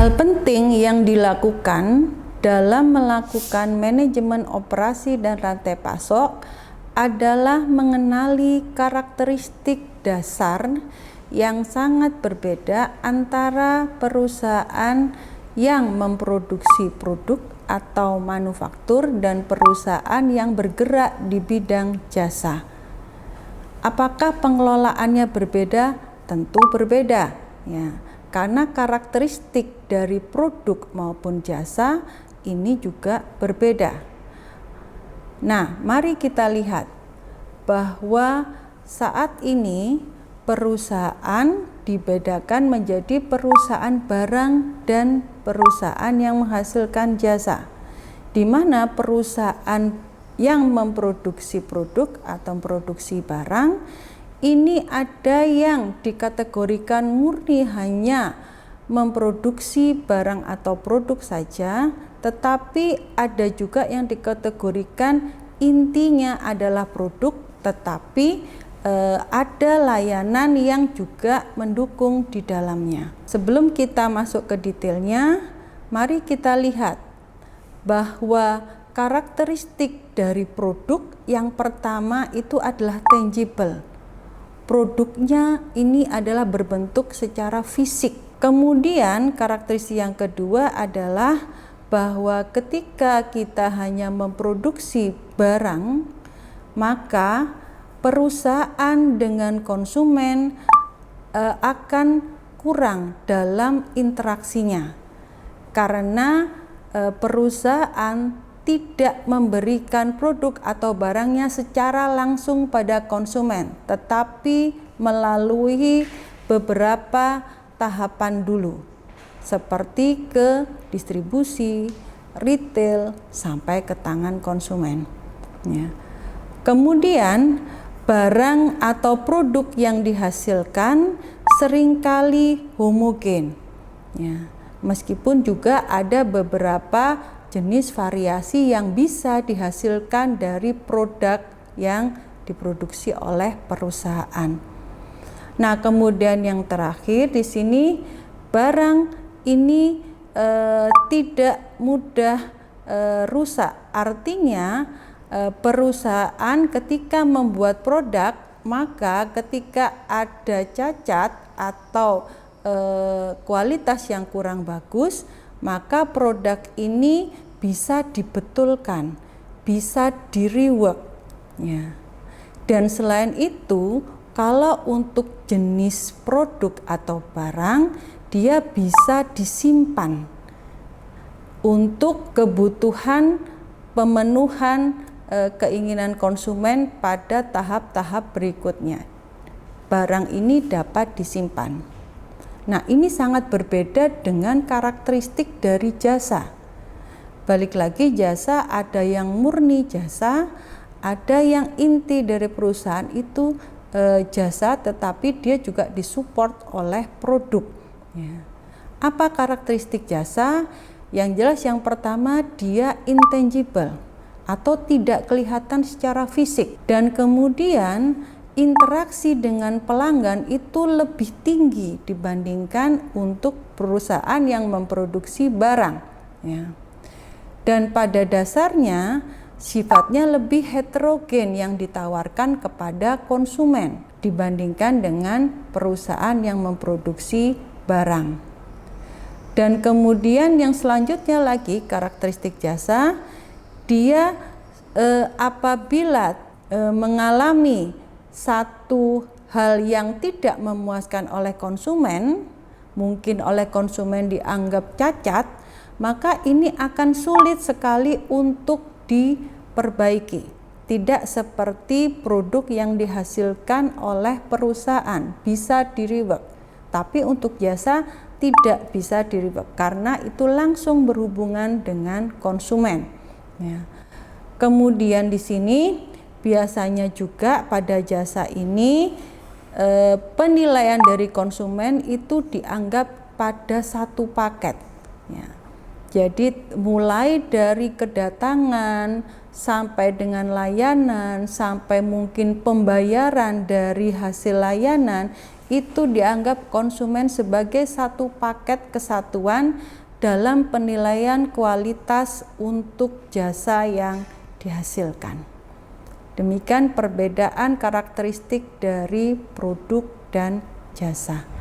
Hal penting yang dilakukan dalam melakukan manajemen operasi dan rantai pasok adalah mengenali karakteristik dasar yang sangat berbeda antara perusahaan yang memproduksi produk atau manufaktur dan perusahaan yang bergerak di bidang jasa. Apakah pengelolaannya berbeda? Tentu berbeda, ya. Karena karakteristik dari produk maupun jasa ini juga berbeda. Nah, mari kita lihat bahwa saat ini perusahaan dibedakan menjadi perusahaan barang dan perusahaan yang menghasilkan jasa, di mana perusahaan yang memproduksi produk atau memproduksi barang ini ada yang dikategorikan murni hanya memproduksi barang atau produk saja, tetapi ada juga yang dikategorikan intinya adalah produk, tetapi ada layanan yang juga mendukung di dalamnya. Sebelum kita masuk ke detailnya, mari kita lihat bahwa karakteristik dari produk yang pertama itu adalah tangible. Produknya ini adalah berbentuk secara fisik. Kemudian karakteristik yang kedua adalah bahwa ketika kita hanya memproduksi barang, maka perusahaan dengan konsumen akan kurang dalam interaksinya, karena perusahaan tidak memberikan produk atau barangnya secara langsung pada konsumen, tetapi melalui beberapa tahapan dulu, seperti ke distribusi, retail, sampai ke tangan konsumen, ya. Kemudian barang atau produk yang dihasilkan seringkali homogen, ya. Meskipun juga ada beberapa jenis variasi yang bisa dihasilkan dari produk yang diproduksi oleh perusahaan. Nah, kemudian yang terakhir di sini barang ini tidak mudah rusak. Artinya perusahaan ketika membuat produk, maka ketika ada cacat atau kualitas yang kurang bagus, maka produk ini bisa dibetulkan, bisa di-rework, ya. Dan selain itu, kalau untuk jenis produk atau barang, dia bisa disimpan untuk kebutuhan pemenuhan keinginan konsumen pada tahap-tahap berikutnya. Barang ini dapat disimpan. Nah, ini sangat berbeda dengan karakteristik dari jasa. Balik lagi, jasa ada yang murni jasa, ada yang inti dari perusahaan itu jasa, tetapi dia juga disupport oleh produk, ya. Apa karakteristik jasa? Yang jelas yang pertama, dia intangible atau tidak kelihatan secara fisik, dan kemudian interaksi dengan pelanggan itu lebih tinggi dibandingkan untuk perusahaan yang memproduksi barang, ya. Dan pada dasarnya sifatnya lebih heterogen yang ditawarkan kepada konsumen dibandingkan dengan perusahaan yang memproduksi barang. Dan kemudian yang selanjutnya lagi karakteristik jasa, dia apabila mengalami satu hal yang tidak memuaskan oleh konsumen, mungkin oleh konsumen dianggap cacat, maka ini akan sulit sekali untuk diperbaiki. Tidak seperti produk yang dihasilkan oleh perusahaan, bisa di-rework. Tapi untuk jasa tidak bisa di-rework karena itu langsung berhubungan dengan konsumen, ya. Kemudian di sini biasanya juga pada jasa ini penilaian dari konsumen itu dianggap pada satu paket, ya. Jadi mulai dari kedatangan sampai dengan layanan, sampai mungkin pembayaran dari hasil layanan, itu dianggap konsumen sebagai satu paket kesatuan dalam penilaian kualitas untuk jasa yang dihasilkan. Demikian perbedaan karakteristik dari produk dan jasa.